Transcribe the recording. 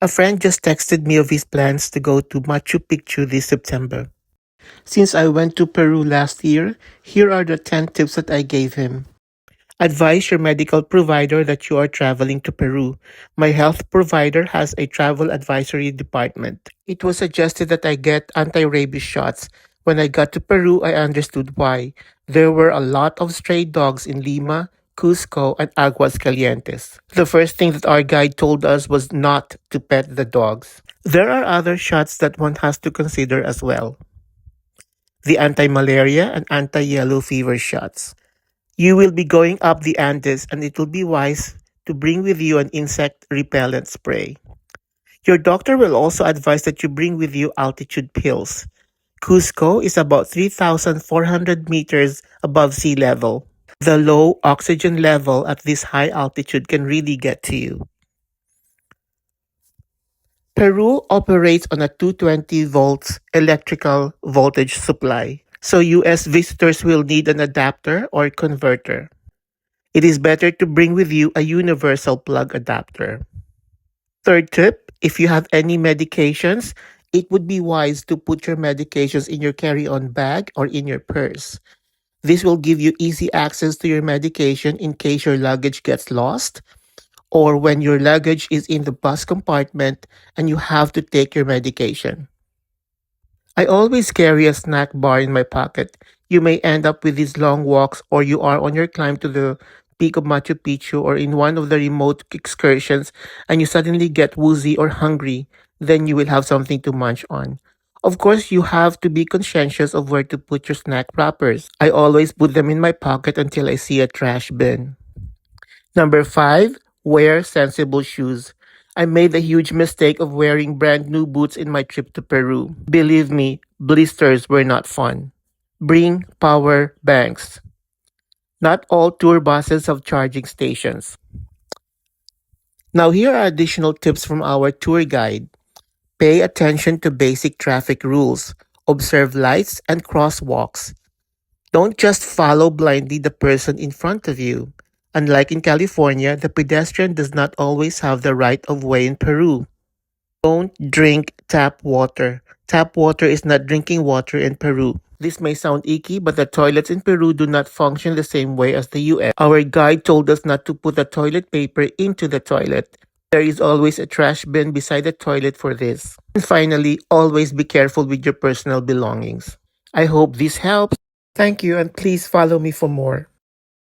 A friend just texted me of his plans to go to Machu Picchu this September. Since I went to Peru last year, here are the 10 tips that I gave him. Advise your medical provider that you are traveling to Peru. My health provider has a travel advisory department. It was suggested that I get anti-rabies shots. When I got to Peru, I understood why. There were a lot of stray dogs in Lima, Cusco, and Aguas Calientes. The first thing that our guide told us was not to pet the dogs. There are other shots that one has to consider as well. The anti-malaria and anti-yellow fever shots. You will be going up the Andes and it will be wise to bring with you an insect repellent spray. Your doctor will also advise that you bring with you altitude pills. Cusco is about 3,400 meters above sea level. The low oxygen level at this high altitude can really get to you. Peru operates on a 220 volts electrical voltage supply, so US visitors will need an adapter or converter. It is better to bring with you a universal plug adapter. Third tip, if you have any medications, it would be wise to put your medications in your carry-on bag or in your purse. This will give you easy access to your medication in case your luggage gets lost or when your luggage is in the bus compartment and you have to take your medication. I always carry a snack bar in my pocket. You may end up with these long walks or you are on your climb to the peak of Machu Picchu or in one of the remote excursions and you suddenly get woozy or hungry. Then you will have something to munch on. Of course, you have to be conscientious of where to put your snack wrappers. I always put them in my pocket until I see a trash bin. Number 5, wear sensible shoes. I made the huge mistake of wearing brand new boots in my trip to Peru. Believe me, blisters were not fun. Bring power banks. Not all tour buses have charging stations. Now, here are additional tips from our tour guide. Pay attention to basic traffic rules. Observe lights and crosswalks. Don't just follow blindly the person in front of you. Unlike in California, the pedestrian does not always have the right of way in Peru. Don't drink tap water. Tap water is not drinking water in Peru. This may sound icky, but the toilets in Peru do not function the same way as the US. Our guide told us not to put the toilet paper into the toilet. There is always a trash bin beside the toilet for this. And finally, always be careful with your personal belongings. I hope this helps. Thank you and please follow me for more.